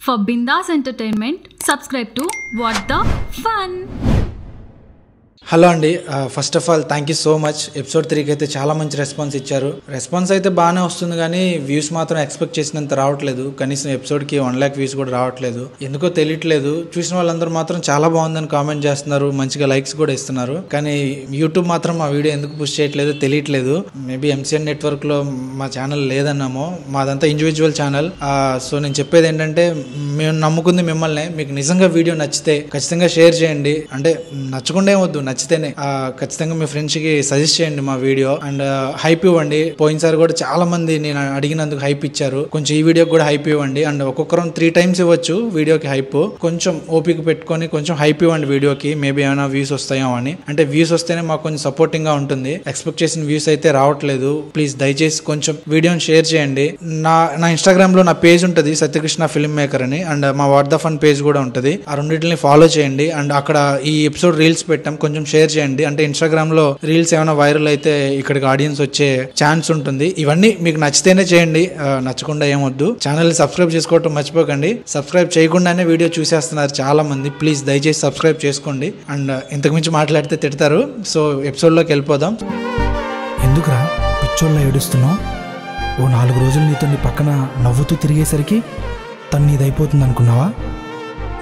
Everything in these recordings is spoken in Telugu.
For Bindas Entertainment, subscribe to What the Fun. Hello అండి, first of all thank you so much. Episode 3కి అయితే చాలా మంచి రెస్పాన్స్ ఇచ్చారు. రెస్పాన్స్ అయితే బాగానే వస్తుంది, కానీ వ్యూస్ మాత్రం ఎక్స్పెక్ట్ చేసినంత రావట్లేదు. కనీసం ఎపిసోడ్కి 1 lakh వ్యూస్ కూడా రావట్లేదు. ఎందుకో తెలియట్లేదు. చూసిన వాళ్ళందరూ మాత్రం చాలా బాగుందని కామెంట్ చేస్తున్నారు, మంచిగా లైక్స్ కూడా ఇస్తున్నారు. కానీ యూట్యూబ్ మాత్రం మా వీడియో ఎందుకు పుష్ చేయట్లేదు తెలియట్లేదు. మేబీ MCN నెట్వర్క్లో మా ఛానల్ లేదన్నామో, మాదంతా ఇండివిజువల్ ఛానల్. సో నేను చెప్పేది ఏంటంటే, మేము నమ్ముకుంది మిమ్మల్ని. మీకు నిజంగా వీడియో నచ్చితే ఖచ్చితంగా షేర్ చేయండి. అంటే నచ్చకుండా ఏమొద్దు, నచ్చితేనే ఖచ్చితంగా మీ ఫ్రెండ్స్ కి సజెస్ట్ చేయండి మా వీడియో. అండ్ హైప్ ఇవ్వండి. పోయినసారి కూడా చాలా మంది నేను అడిగినందుకు హైప్ ఇచ్చారు. కొంచెం ఈ వీడియోకి కూడా హైప్ ఇవ్వండి. అండ్ ఒక్కొక్కరం 3 times ఇవ్వచ్చు వీడియోకి హైప్. కొంచెం ఓపిక పెట్టుకొని కొంచెం హైప్ ఇవ్వండి వీడియోకి. మేబీ ఏమైనా వ్యూస్ వస్తాయో అని. అంటే వ్యూస్ వస్తేనే మాకు కొంచెం సపోర్టింగ్ గా ఉంటుంది. ఎక్స్పెక్ట్ చేసిన వ్యూస్ అయితే రావట్లేదు. ప్లీజ్ దయచేసి కొంచెం వీడియోని షేర్ చేయండి. నా ఇన్స్టాగ్రామ్ లో నా పేజ్ ఉంటుంది, సత్యకృష్ణ ఫిల్మ్ మేకర్ అని. అండ్ మా వాట్ ద ఫన్ పేజ్ కూడా ఉంటుంది. ఆ రెండింటిని ఫాలో చేయండి. అండ్ అక్కడ ఈ ఎపిసోడ్ రీల్స్ పెట్టాం, కొంచెం షేర్ చేయండి. అంటే ఇన్స్టాగ్రామ్ లో రీల్స్ ఏమైనా వైరల్ అయితే ఇక్కడికి ఆడియన్స్ వచ్చే ఛాన్స్ ఉంటుంది. ఇవన్నీ మీకు నచ్చితేనే చేయండి, నచ్చకుండా ఏమొద్దు. ఛానల్ సబ్స్క్రైబ్ చేసుకోవటం మర్చిపోకండి. సబ్స్క్రైబ్ చేయకుండానే వీడియో చూసేస్తున్నారు చాలా మంది. ప్లీజ్ దయచేసి సబ్స్క్రైబ్ చేసుకోండి. అండ్ ఇంతకు మించి మాట్లాడితే తిడతారు. సో ఎపిసోడ్ లోకి వెళ్ళిపోదాం. ఎందుకురా పిచ్చోళ్ళ ఏడుస్తున్నావు? ఓ 4 రోజులు నీతో నీ పక్కన నవ్వుతూ తిరిగేసరికి తను నీదైపోతుంది అనుకున్నావా?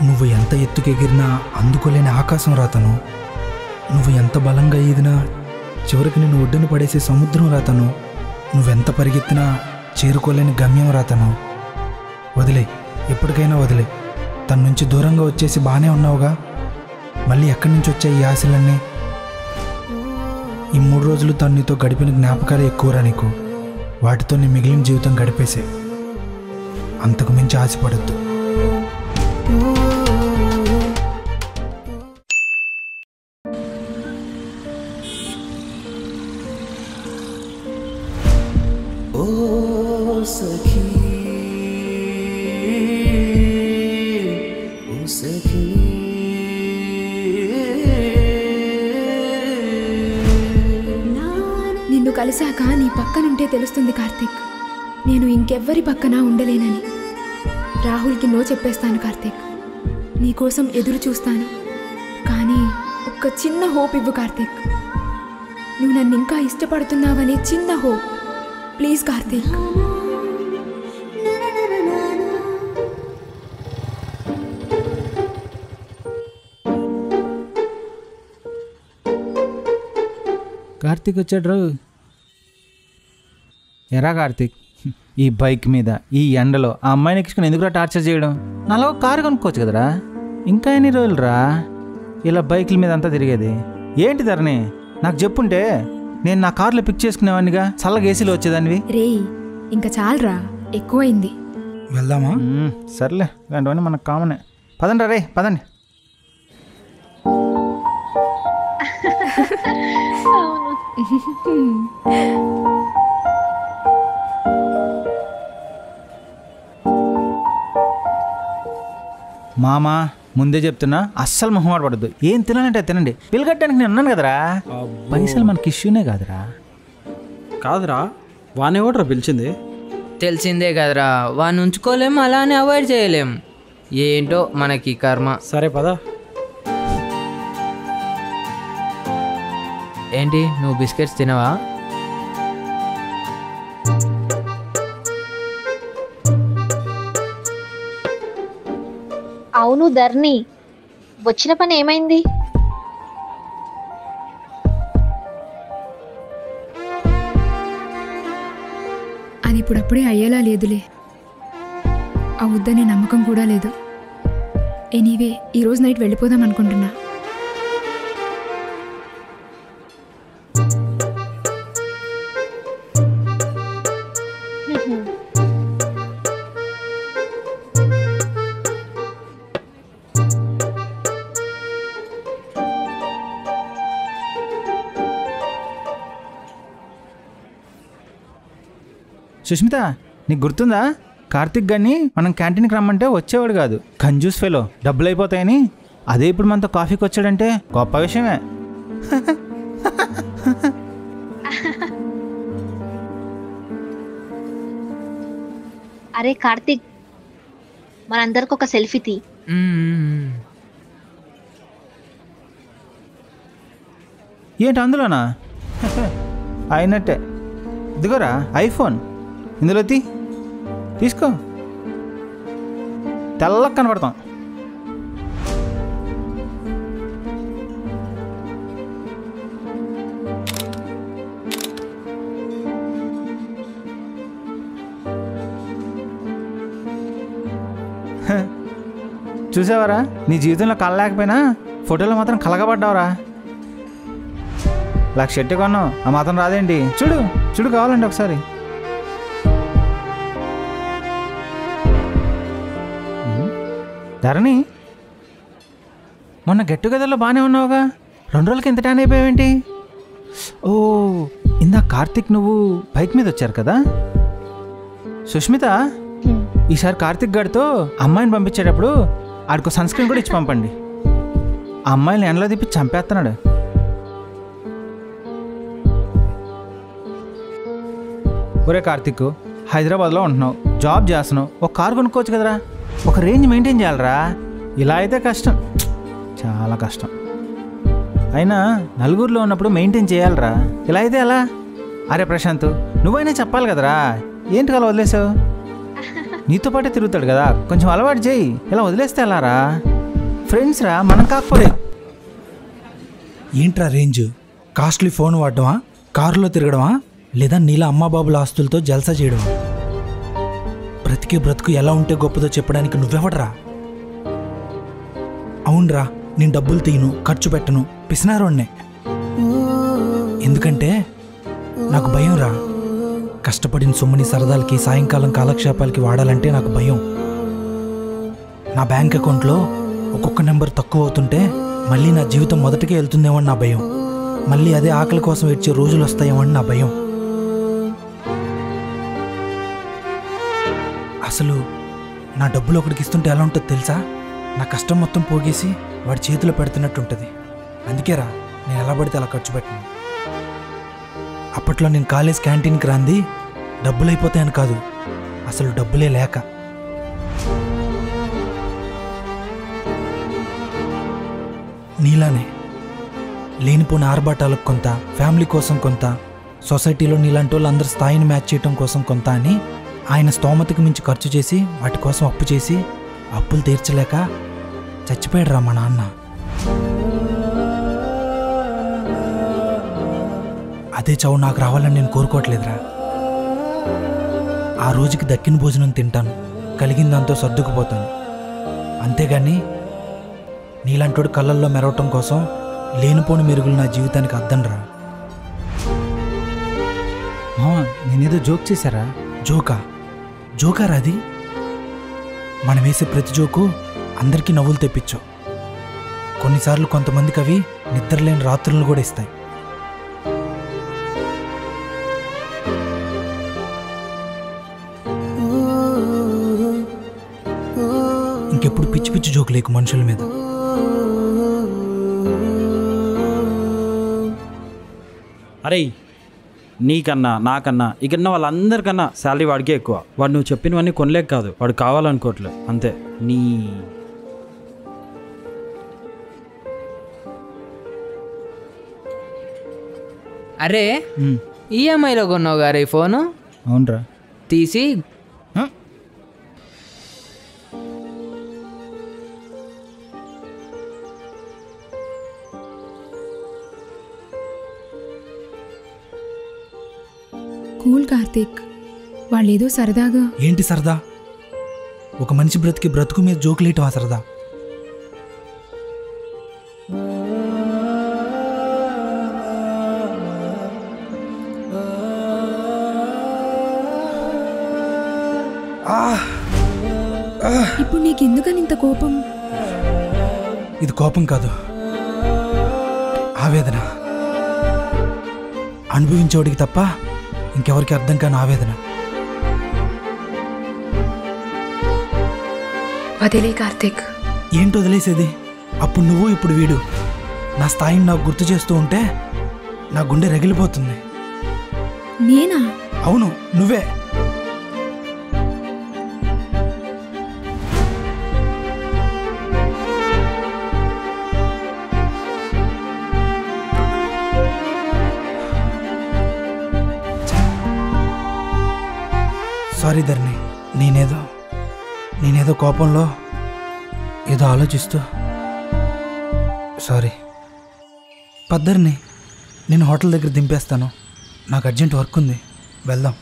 నువ్వు ఎంత ఎత్తుకెగిరినా అందుకోలేని ఆకాశం రాతను. నువ్వు ఎంత బలంగా ఈదినా చివరికి నిన్ను ఒడ్డున పడేసే సముద్రం రాతను. నువ్వెంత పరిగెత్తినా చేరుకోలేని గమ్యం రాతను. వదిలే, ఎప్పటికైనా వదిలే. తన నుంచి దూరంగా వచ్చేసి బాగానే ఉన్నావుగా. మళ్ళీ ఎక్కడి నుంచి వచ్చాయి ఈ ఆశలన్నీ? ఈ 3 రోజులు తను నీతో గడిపిన జ్ఞాపకాలు ఎక్కువరా నీకు. వాటితో నీ మిగిలిన జీవితం గడిపేసే. అంతకు మించి ఆశపడద్దు. నిన్ను కలిశాక నీ పక్కనుంటే తెలుస్తుంది కార్తీక్, నేను ఇంకెవ్వరి పక్కన ఉండలేనని. రాహుల్కి నో చెప్పేస్తాను కార్తీక్. నీకోసం ఎదురు చూస్తాను. కానీ ఒక్క చిన్న హోప్ ఇవ్వు కార్తీక్. నువ్వు నన్ను ఇంకా ఇష్టపడుతున్నావనే చిన్న హోప్. ప్లీజ్ కార్తీక్. కార్తీక్ వచ్చాడు. ఎరా కార్తీక్, ఈ బైక్ మీద ఈ ఎండలో ఆ అమ్మాయిని ఎక్కించుకుని ఎందుకురా టార్చర్ చేయడం? నాలో కారు కొనుక్కోవచ్చు కదరా. ఇంకా ఎన్ని రోజులురా ఇలా బైకుల మీద అంతా తిరిగేది? ఏంటి ధరణి, నాకు చెప్పుంటే నేను నా కార్లో పిక్ చేసుకునేవాడినిగా, చల్లగా ఏసీలో వచ్చేదానివి. రే ఇంకా చాలరా, ఎక్కువైంది. వెళ్దామా? సర్లే, ఇలాంటివన్నీ మనకు కామనే. పదండి రే, పదండి. మామా, ముందే చెప్తున్నా, అస్సలు మొహమాట పడద్దు. ఏం తినాలంటే తినండి. బిల్ కట్టడానికి నేను అన్నాను కదరా. పైసలు మనకి ఇష్యూనే కాదురా. కాదురా, వానే ఓడరా పిలిచింది. తెలిసిందే కదరా, వాడిని ఉంచుకోలేం, అలానే అవాయిడ్ చేయలేం. ఏంటో మనకి కర్మ. సరే పదా. ఏంటి, నువ్వు బిస్కెట్స్ తినవా? అవును ధర్ని, వచ్చిన పని ఏమైంది? అది ఇప్పుడప్పుడే అయ్యేలా లేదులే. అవుద్దనే నమ్మకం కూడా లేదు. ఎనీవే, ఈరోజు నైట్ వెళ్ళిపోదాం అనుకుంటున్నా. సుష్మిత, నీకు గుర్తుందా? కార్తిక్ గారిని మనం క్యాంటీన్కి రమ్మంటే వచ్చేవాడు కాదు. కంజూస్ ఫెలో, డబ్బులు అయిపోతాయని. అదే ఇప్పుడు మనతో కాఫీకి వచ్చాడంటే గొప్ప విషయమే. అరే కార్తిక్, మనందరికి ఒక సెల్ఫీ తీ. ఏంటి అందులోనా? అయినట్టే. ఇదిగోరా ఐఫోన్, ఇందులో తీసుకో, తెల్లగా కనపడతాం. చూసావారా, నీ జీవితంలో కలలేకపోయినా ఫోటోలో మాత్రం కలగబడ్డావురా. లక్ష షర్ట్ కొన్నావు, ఆ మాత్రం రాదేంటి? చూడు చూడు, కావాలండి ఒకసారి. ధరణి, మొన్న గెట్ టుగెదర్లో బాగానే ఉన్నావుగా, 2 రోజులకి ఇంత ట్యాన్ అయిపోయావేంటి? ఓ, ఇందా కార్తిక్ నువ్వు బైక్ మీద వచ్చారు కదా. సుష్మిత, ఈసారి కార్తిక్ గారితో అమ్మాయిని పంపించేటప్పుడు ఆడికి సన్ స్క్రీన్ కూడా ఇచ్చి పంపండి. ఆ అమ్మాయిని ఎండలో తిప్పి చంపేస్తున్నాడు. ఒరే కార్తిక్, హైదరాబాద్లో ఉంటున్నావు, జాబ్ చేస్తున్నావు, ఒక కారు కొనుక్కోవచ్చు కదరా. ఒక రేంజ్ మెయింటైన్ చేయాలరా. ఇలా అయితే కష్టం, చాలా కష్టం. అయినా నలుగురిలో ఉన్నప్పుడు మెయింటైన్ చేయాలరా, ఇలా అయితే ఎలా? అరే ప్రశాంత్, నువ్వైనా చెప్పాలి కదరా, ఏంటి అలా వదిలేసావు? నీతో పాటే తిరుగుతాడు కదా, కొంచెం అలవాటు చేయి. ఇలా వదిలేస్తే ఎలారా? ఫ్రెండ్స్ రా, మనం కాకపోతే. ఏంట్రా రేంజ్? కాస్ట్లీ ఫోన్ వాడడమా, కారులో తిరగడమా, లేదా నీలా అమ్మాబాబుల ఆస్తులతో జల్సా చేయడమా? బ్రతికే బ్రతుకు ఎలా ఉంటే గొప్పదో చెప్పడానికి నువ్వెవడరా? అవునరా, నేను డబ్బులు తీయను, ఖర్చు పెట్టను, పిసినారోడ్నే. ఎందుకంటే నాకు భయం రా. కష్టపడిన సొమ్ముని సరదాలకి, సాయంకాలం కాలక్షేపాలకి వాడాలంటే నాకు భయం. నా బ్యాంక్ అకౌంట్లో ఒక్కొక్క నెంబర్ తక్కువ అవుతుంటే మళ్ళీ నా జీవితం మొదటికే వెళ్తుందేమో అని నా భయం. మళ్ళీ అదే ఆకలి కోసం ఏడ్చే రోజులు వస్తాయేమో అని నా భయం. అసలు నా డబ్బులు ఒకడికి ఇస్తుంటే ఎలా ఉంటుందో తెలుసా? నా కష్టం మొత్తం పోగేసి వాడి చేతిలో పెడుతున్నట్టు ఉంటుంది. అందుకేరా నేను ఎలా పడితే అలా ఖర్చు పెట్టను. అప్పట్లో నేను కాలేజ్ క్యాంటీన్కి రాంది డబ్బులు అయిపోతాయని కాదు, అసలు డబ్బులే లేక. నీలానే లేనిపోయిన ఆర్భాటాలకు కొంత, ఫ్యామిలీ కోసం కొంత, సొసైటీలో నీలాంటి వాళ్ళు అందరి స్థాయిని మ్యాచ్ చేయడం కోసం కొంత అని ఆయన స్తోమతకి మించి ఖర్చు చేసి వాటి కోసం అప్పు చేసి అప్పులు తీర్చలేక చచ్చిపోయాడు రా మా నాన్న. అదే చావు నాకు రావాలని నేను కోరుకోవట్లేదురా. ఆ రోజుకి దక్కిన భోజనం తింటాను, కలిగిన దాంతో సర్దుకుపోతాను. అంతేగాని నీలాంటోడు కళ్ళల్లో మెరవటం కోసం లేనిపోని మెరుగులు నా జీవితానికి అద్దంరా. నేనేదో జోక్ చేశారా? జోకారా అది? మనం వేసే ప్రతి జోకు అందరికీ నవ్వులు తెప్పించు. కొన్నిసార్లు కొంతమందికి అవి నిద్రలేని రాత్రులను కూడా ఇస్తాయి. ఇంకెప్పుడు పిచ్చి పిచ్చి జోకు లేకు మనుషుల మీద. అరే, నీకన్నా నాకన్నా ఇక్కడ వాళ్ళందరికన్నా శాలరీ వాడికే ఎక్కువ. వాడు నువ్వు చెప్పినవన్నీ కొనలేక కాదు, వాడు కావాలనుకోవట్లేదు అంతే. నీ అరే, ఈఎంఐలో కొన్నావు గారు ఈ ఫోను? అవునరా. తీసి కూల్ కార్తీక్, వాళ్ళేదో సరదాగా. ఏంటి సరదా? ఒక మనిషి బ్రతికి బ్రతుకు మీద జోకులేయటం ఆ సరదా? ఇప్పుడు నీకెందుకని ఇంత కోపం? ఇది కోపం కాదు, ఆవేదన. అనుభవించేవాడికి తప్ప ఇంకెవరికి అర్థం కాని ఆవేదన. వదిలే కార్తీక్. ఏంటి వదిలేసేది? అప్పుడు నువ్వు, ఇప్పుడు వీడు. నా స్థాయిని నాకు గుర్తు చేస్తూ ఉంటే నా గుండె రగిలిపోతుంది. నేనా? అవును, నువ్వే. సారీ ధరణి, నేనేదో కోపంలో ఏదో ఆలోచిస్తూ సారీ. పద్దరిని నేను హోటల్ దగ్గర దింపేస్తాను, నాకు అర్జెంట్ వర్క్ ఉంది, వెళ్దాం.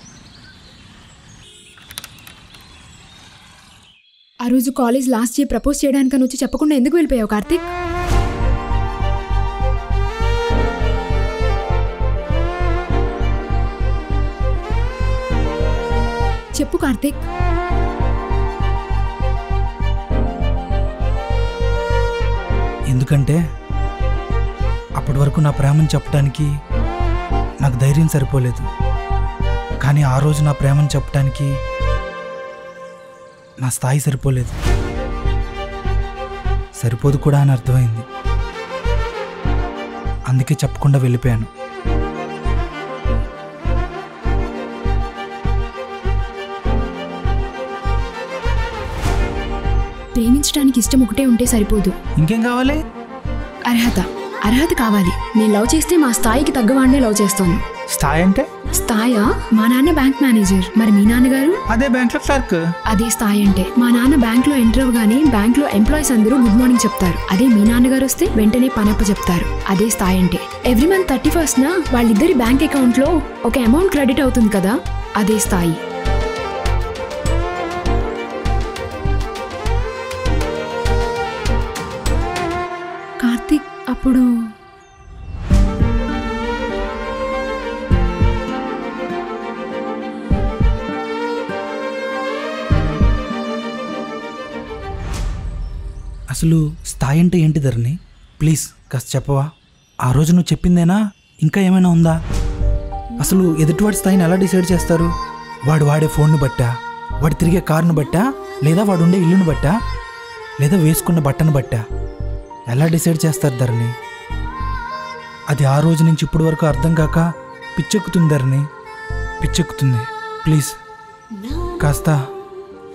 ఆ రోజు కాలేజ్ లాస్ట్ ఇయర్ ప్రపోజ్ చేయడానికని వచ్చి చెప్పకుండా ఎందుకు వెళ్ళిపోయావు కార్తీక్? చెప్పు కార్తీక్. ఎందుకంటే అప్పటి వరకు నా ప్రేమను చెప్పడానికి నాకు ధైర్యం సరిపోలేదు, కానీ ఆ రోజు నా ప్రేమను చెప్పడానికి నా స్థాయి సరిపోలేదు. సరిపోదు కూడా అని అర్థమైంది, అందుకే చెప్పకుండా వెళ్ళిపోయాను. ప్రేమించడానికి ఇష్టం ఒకటే ఉంటే సరిపోదు, ఇంకేం కావాలి? అర్హత కావాలి. నేను లవ్ చేస్తే మా స్థాయికి తగ్గవాడినే లవ్ చేస్తాను. స్థాయి అంటే? స్థాయా? మా నాన్న బ్యాంక్ మేనేజర్, మరి మీ నాన్నగారు? అదే బ్యాంక్లో క్లర్క్. అదే స్థాయి అంటే. మా నాన్న బ్యాంక్లో ఎంటర్ అవ్వగానే బ్యాంక్లో ఎంప్లాయీస్ అందరూ గుడ్ మార్నింగ్ చెప్తారు. అదే మీ నాన్నగారు వస్తే వెంటనే పనప్ప చెప్తారు. అదే స్థాయి అంటే. ఎవ్రీ మంత్ 31న వాళ్ళిద్దరి బ్యాంక్ అకౌంట్లో ఒక అమౌంట్ క్రెడిట్ అవుతుంది కదా, అదే స్థాయి. కార్తీక్, అప్పుడు అసలు స్థాయి అంటే ఏంటి ధరణి? ప్లీజ్ కాస్త చెప్పవా? ఆ రోజు నువ్వు చెప్పిందేనా, ఇంకా ఏమైనా ఉందా? అసలు ఎదుటివాడి స్థాయిని ఎలా డిసైడ్ చేస్తారు? వాడు వాడే ఫోన్ను బట్టా, వాడు తిరిగే కారును బట్టా, లేదా వాడు ఉండే ఇల్లును బట్టా, లేదా వేసుకున్న బట్టను బట్టా? ఎలా డిసైడ్ చేస్తారు ధరణి? అది ఆ రోజు నుంచి ఇప్పటి వరకు అర్థం కాక పిచ్చెక్కుతుంది ధరణి, పిచ్చెక్కుతుంది. ప్లీజ్ కాస్త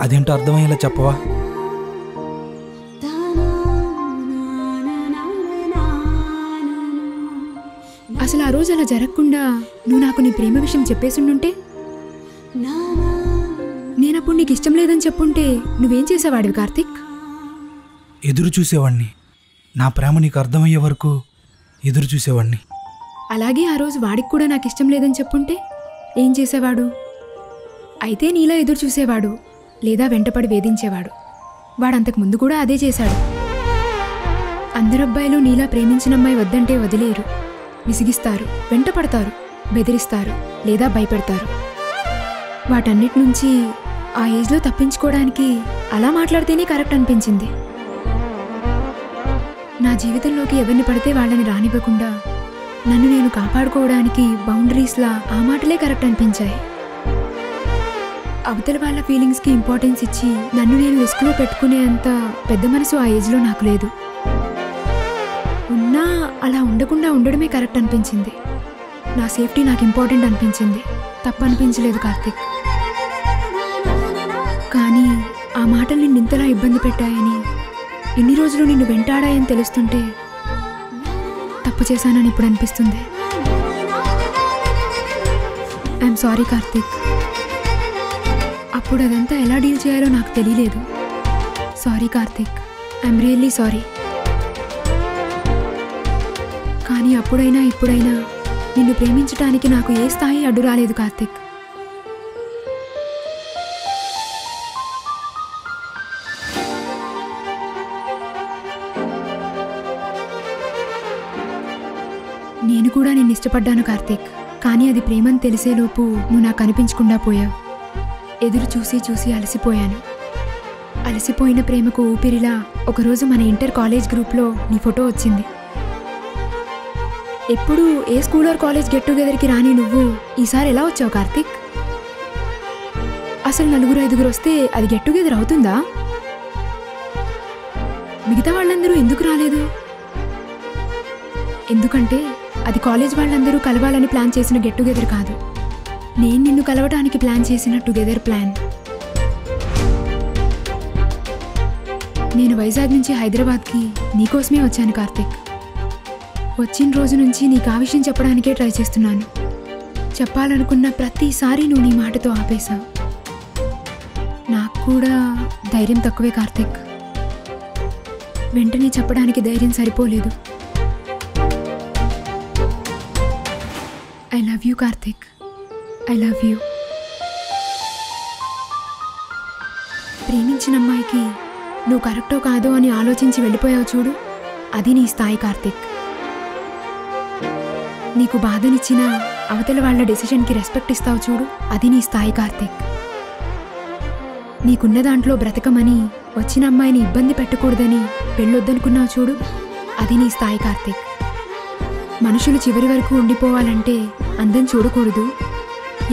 అదేంటో అర్థమయ్యేలా చెప్పవా? అసలు ఆ రోజు అలా జరగకుండా నువ్వు నాకు నీ ప్రేమ విషయం చెప్పేసిండుంటే, నేనప్పుడు నీకు ఇష్టం లేదని చెప్పుంటే నువ్వేం చేసేవాడివి కార్తీక్? ఎదురు చూసేవాడిని. నా ప్రేమ నీకు అర్థమయ్యే వరకు ఎదురు చూసేవాడిని. అలాగే ఆ రోజు వాడికి కూడా నాకు ఇష్టం లేదని చెప్పుంటే ఏం చేసేవాడు? అయితే నీలా ఎదురు చూసేవాడు, లేదా వెంటపడి వేధించేవాడు. వాడంతకు ముందు కూడా అదే చేశాడు. అందరు అబ్బాయిలు నీలా ప్రేమించిన అమ్మాయి వద్దంటే వదిలేరు, విసిగిస్తారు, వెంటపడతారు, బెదిరిస్తారు, లేదా భయపెడతారు. వాటన్నిటి నుంచి ఆ ఏజ్లో తప్పించుకోవడానికి అలా మాట్లాడితేనే కరెక్ట్ అనిపించింది. నా జీవితంలోకి ఎవరిని పడితే వాళ్ళని రానివ్వకుండా నన్ను నేను కాపాడుకోవడానికి బౌండరీస్లా ఆ మాటలే కరెక్ట్ అనిపించాయి. అవతల వాళ్ళ ఫీలింగ్స్కి ఇంపార్టెన్స్ ఇచ్చి నన్ను నేను రిస్క్లో పెట్టుకునే అంత పెద్ద మనసు ఆ ఏజ్లో నాకు లేదు. ఉన్నా అలా ఉండకుండా ఉండడమే కరెక్ట్ అనిపించింది. నా సేఫ్టీ నాకు ఇంపార్టెంట్ అనిపించింది, తప్పు అనిపించలేదు కార్తీక్. కానీ ఆ మాటలు నిన్ను ఇంతలా ఇబ్బంది పెట్టాయని, ఇన్ని రోజులు నిన్ను వెంటాడాయని తెలుస్తుంటే తప్పు చేశానని ఇప్పుడు అనిపిస్తుంది. I'm sorry Karthik. అప్పుడు అదంతా ఎలా డీల్ చేయాలో నాకు తెలియలేదు. Sorry Karthik, I'm really sorry. కానీ అప్పుడైనా ఇప్పుడైనా నిన్ను ప్రేమించడానికి నాకు ఏ స్థాయి అడ్డు రాలేదు కార్తీక్. నేను కూడా నిన్ను ఇష్టపడ్డాను కార్తీక్, కానీ అది ప్రేమని తెలిసేలోపు నువ్వు నాకు కనిపించకుండా పోయావు. ఎదురు చూసి చూసి అలసిపోయాను. అలసిపోయిన ప్రేమకు ఊపిరిలా ఒకరోజు మన ఇంటర్ కాలేజ్ గ్రూప్లో నీ ఫోటో వచ్చింది. ఎప్పుడు ఏ స్కూల్ ఆర్ కాలేజ్ గెట్ టుగెదర్కి రాని నువ్వు ఈసారి ఎలా వచ్చావు కార్తీక్? అసలు 4-5 వస్తే అది గెట్ టుగెదర్ అవుతుందా? మిగతా వాళ్ళందరూ ఎందుకు రాలేదు? ఎందుకంటే అది కాలేజ్ వాళ్ళందరూ కలవాలని ప్లాన్ చేసిన గెట్ టుగెదర్ కాదు, నేను నిన్ను కలవడానికి ప్లాన్ చేసిన టుగెదర్ ప్లాన్. నేను వైజాగ్ నుంచి హైదరాబాద్కి నీకోసమే వచ్చాను కార్తీక్. వచ్చిన రోజు నుంచి నీకు ఆ విషయం చెప్పడానికే ట్రై చేస్తున్నాను. చెప్పాలనుకున్న ప్రతిసారి నువ్వు నీ మాటతో ఆపేశావు. కూడా ధైర్యం తక్కువే కార్తిక్. వెంటనే చెప్పడానికి ధైర్యం సరిపోలేదు. I love you Karthik, I love you. ప్రేమించిన అమ్మాయికి నువ్వు కరెక్టో కాదో అని ఆలోచించి వెళ్ళిపోయావు చూడు, అది నీ స్థాయి కార్తిక్. నీకు బాధనిచ్చిన అవతల వాళ్ళ డెసిషన్కి రెస్పెక్ట్ ఇస్తావు చూడు, అది నీ స్థాయి కార్తిక్. నీకున్న దాంట్లో బ్రతకమని వచ్చిన అమ్మాయిని ఇబ్బంది పెట్టకూడదని పెళ్ళొద్దనుకున్నావు చూడు, అది నీ స్థాయి కార్తిక్. మనుషులు చివరి వరకు ఉండిపోవాలంటే అందం చూడకూడదు,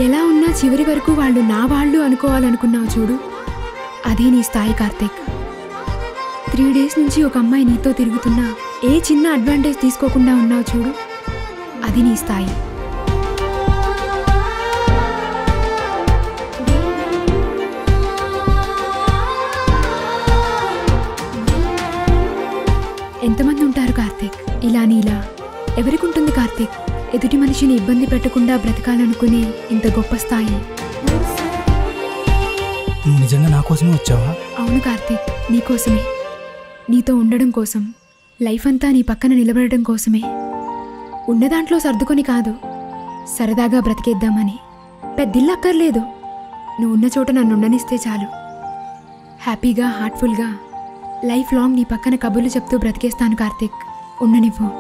ఎలా ఉన్నా చివరి వరకు వాళ్ళు నా వాళ్ళు అనుకోవాలనుకున్నావు చూడు, అది నీ స్థాయి కార్తిక్. 3 days నుంచి ఒక అమ్మాయి నీతో తిరుగుతున్నా ఏ చిన్న అడ్వాంటేజ్ తీసుకోకుండా ఉన్నావు చూడు, అది నీ స్థాయి. ఎంతమంది ఉంటారు కార్తిక్ ఇలా నీలా? ఎవరికి ఉంటుంది కార్తిక్ ఎదుటి మనిషిని ఇబ్బంది పెట్టకుండా బ్రతకాలనుకునే ఇంత గొప్ప స్థాయి? నువ్వు నిజంగా నా కోసమే వచ్చావా? అవును కార్తిక్, నీకోసమే. నీతో ఉండడం కోసం, లైఫ్ అంతా నీ పక్కన నిలబడడం కోసమే. ఉన్న దాంట్లో సర్దుకొని కాదు, సరదాగా బ్రతికేద్దామని. పెద్దిల్లు అక్కర్లేదు, నువ్వు ఉన్న చోట నన్ను ఉండనిస్తే చాలు. హ్యాపీగా, హార్ట్ఫుల్గా లైఫ్ లాంగ్ నీ పక్కన కబుర్లు చెప్తూ బ్రతికేస్తాను కార్తిక్, ఉండనివ్వు.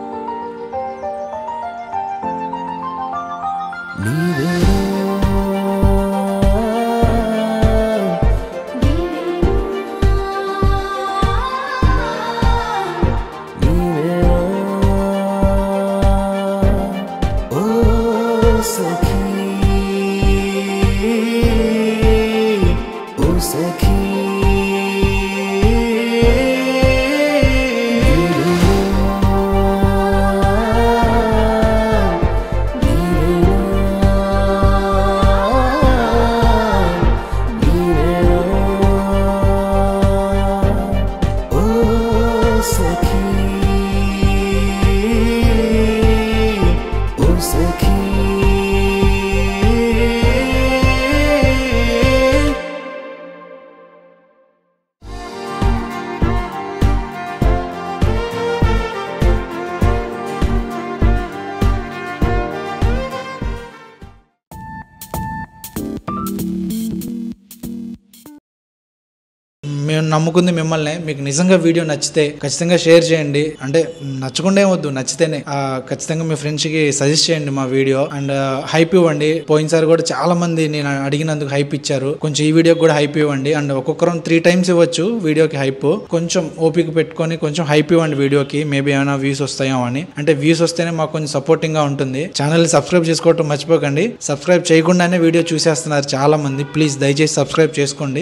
మేము నమ్ముకుంది మిమ్మల్ని. మీకు నిజంగా వీడియో నచ్చితే ఖచ్చితంగా షేర్ చేయండి. అంటే నచ్చకుండా ఏమొద్దు, నచ్చితేనే ఖచ్చితంగా మీ ఫ్రెండ్స్ కి సజెస్ట్ చేయండి మా వీడియో. అండ్ హైప్ ఇవ్వండి. పోయినసారి కూడా చాలా మంది నేను అడిగినందుకు హైప్ ఇచ్చారు, కొంచెం ఈ వీడియోకి కూడా హైప్ ఇవ్వండి. అండ్ ఒక్కొక్కరం 3 times ఇవ్వచ్చు వీడియోకి హైప్. కొంచెం ఓపిక పెట్టుకొని కొంచెం హైప్ ఇవ్వండి వీడియోకి, మేబీ ఏమైనా వ్యూస్ వస్తాయేమో అని. అంటే వ్యూస్ వస్తేనే మాకు కొంచెం సపోర్టింగ్ గా ఉంటుంది. ఛానల్ సబ్స్క్రైబ్ చేసుకోవటం మర్చిపోకండి. సబ్స్క్రైబ్ చేయకుండానే వీడియో చూసేస్తున్నారు చాలా మంది, ప్లీజ్ దయచేసి సబ్స్క్రైబ్ చేసుకోండి.